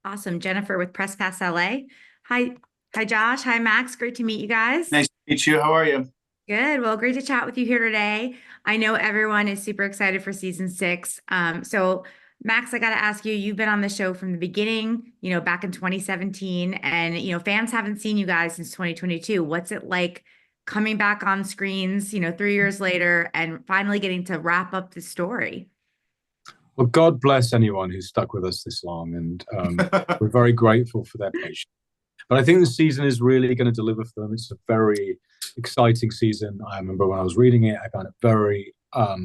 Awesome. Jennifer with PressPassLA. Hi, hi Josh. Hi Max. Great to meet you guys. Nice to meet you. How are you? Good. Well, great to chat with you here today. I know everyone is super excited for season six. So Max, I got to ask you, you've been on the show from the beginning, back in 2017, and fans haven't seen you guys since 2022. What's it like coming back on screens, 3 years later and finally getting to wrap up the story? Well, God bless anyone who's stuck with us this long, and we're very grateful for their patience. But I think the season is really going to deliver for them. It's a very exciting season. I remember when I was reading it, I found it very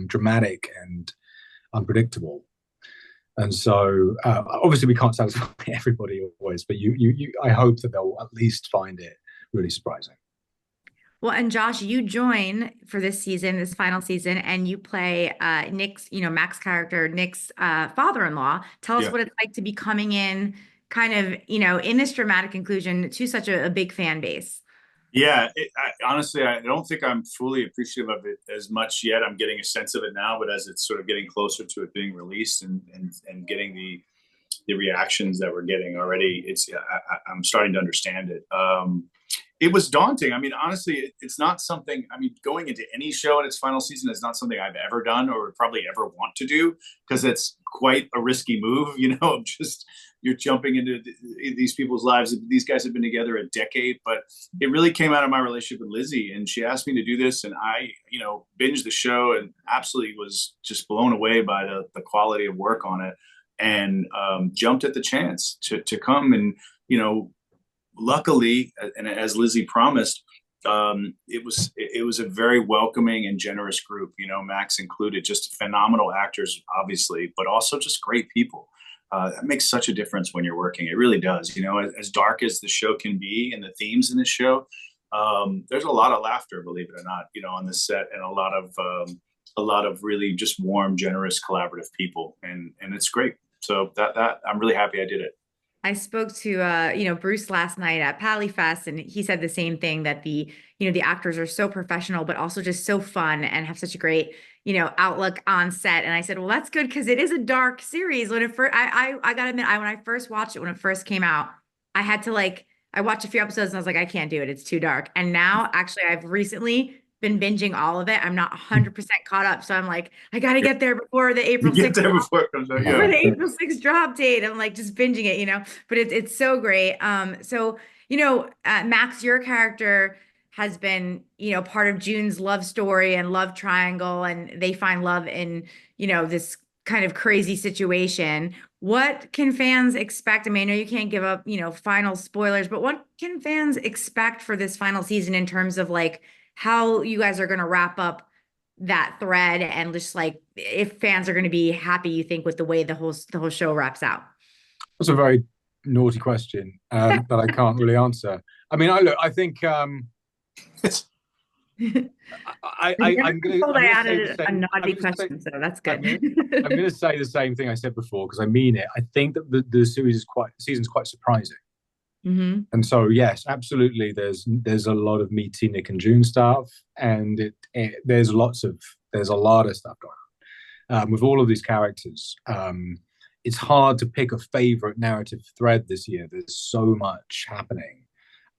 dramatic and unpredictable. And so, obviously, we can't satisfy everybody always, but I hope that they'll at least find it really surprising. Well, and Josh, you join for this season, this final season, and you play Nick's, Mac's character, Nick's father-in-law. Tell us Yeah. what it's like to be coming in kind of, in this dramatic inclusion to such a big fan base. Yeah, honestly, I don't think I'm fully appreciative of it as much yet. I'm getting a sense of it now, but as it's sort of getting closer to it being released and getting the reactions that we're getting already, I'm starting to understand it. It was daunting. I mean, honestly, it's not something, I mean, going into any show in its final season is not something I've ever done or would probably ever want to do because it's quite a risky move, just you're jumping into these people's lives. These guys have been together a decade, but it really came out of my relationship with Lizzie, and she asked me to do this, and I, binged the show and absolutely was just blown away by the quality of work on it, and jumped at the chance to come and, luckily, and as Lizzie promised, it was a very welcoming and generous group. Max included, just phenomenal actors, obviously, but also just great people. That makes such a difference when you're working. It really does. As dark as the show can be and the themes in this show, there's a lot of laughter, believe it or not, on this set, and a lot of really just warm, generous, collaborative people, and it's great. So that I'm really happy I did it. I spoke to Bruce last night at Pally Fest, and he said the same thing that the actors are so professional, but also just so fun and have such a great outlook on set. And I said, well, that's good because it is a dark series. When it first, I gotta admit, when I first watched it when it first came out, I had to I watched a few episodes and I was like, I can't do it. It's too dark. And now actually, I've recently been binging all of it. I'm not 100% caught up, so I'm like, I gotta get there before the You April get 6th there before it comes out. for Yeah. the April 6th drop date. I'm like just binging it, but it's so great. So, Max, your character has been, part of June's love story and love triangle, and they find love in, this kind of crazy situation. What can fans expect? I mean, I know you can't give up, final spoilers, but what can fans expect for this final season in terms of how you guys are going to wrap up that thread and just if fans are going to be happy, you think, with the way the whole show wraps out? That's a very naughty question that I can't really answer. I mean, I think I'm going Told I to say the added a same. naughty question, so that's I'm good. going to say the same thing I said before because I mean it. I think that the season's quite surprising. Hmm. And so, yes, absolutely. There's a lot of meaty Nick and June stuff, and there's a lot of stuff going on with all of these characters. It's hard to pick a favorite narrative thread this year. There's so much happening,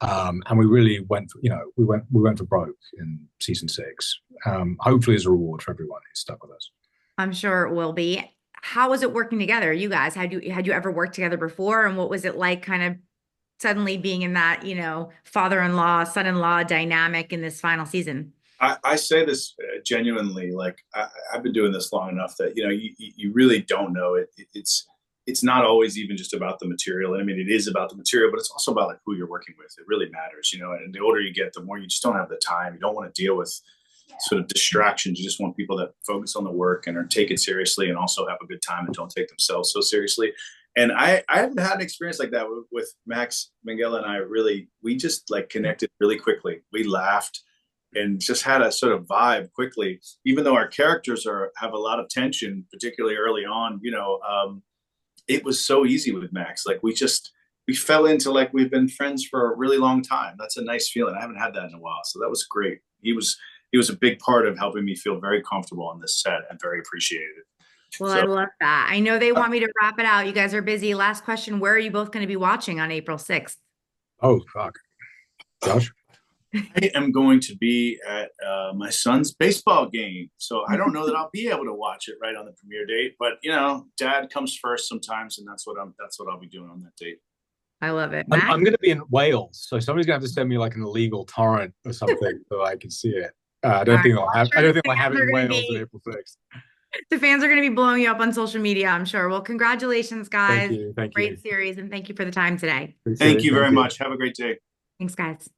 and we really we went for broke in season six. Hopefully, as a reward for everyone who's stuck with us. I'm sure it will be. How was it working together, you guys? Had you ever worked together before, and what was it like, kind of suddenly being in that, father-in-law, son-in-law dynamic in this final season? I say this genuinely, I've been doing this long enough that you really don't know it. It's not always even just about the material. I mean, it is about the material, but it's also about who you're working with. It really matters, And the older you get, the more you just don't have the time. You don't want to deal with sort of distractions. You just want people that focus on the work and take it seriously, and also have a good time and don't take themselves so seriously. And I haven't had an experience like that with Max, Minghella, and I. Really, we just connected really quickly. We laughed and just had a sort of vibe quickly, even though our characters have a lot of tension, particularly early on. It was so easy with Max. We fell into we've been friends for a really long time. That's a nice feeling. I haven't had that in a while, so that was great. He was a big part of helping me feel very comfortable on this set and very appreciated. Well, So I love that. I know they want me to wrap it out. You guys are busy. Last question. Where are you both going to be watching on April 6th? Oh, fuck. Josh? I am going to be at my son's baseball game, so I don't know that I'll be able to watch it right on the premiere date. But you know, Dad comes first sometimes, and that's what I'll be doing on that date. I love it. I'm, Max? I'm going to be in Wales, so somebody's going to have to send me like an illegal torrent or something so I can see it. I All don't right. think Well, I'll I'm have. I sure don't the think I'll have fans it are in going to Wales on be April 6th. the fans are going to be blowing you up on social media, I'm sure. Well, congratulations, Thank guys. you. Thank you. Great series, and thank you for the time today. Appreciate Thank it. you Thank very you. much. Have a great day. Thanks, guys.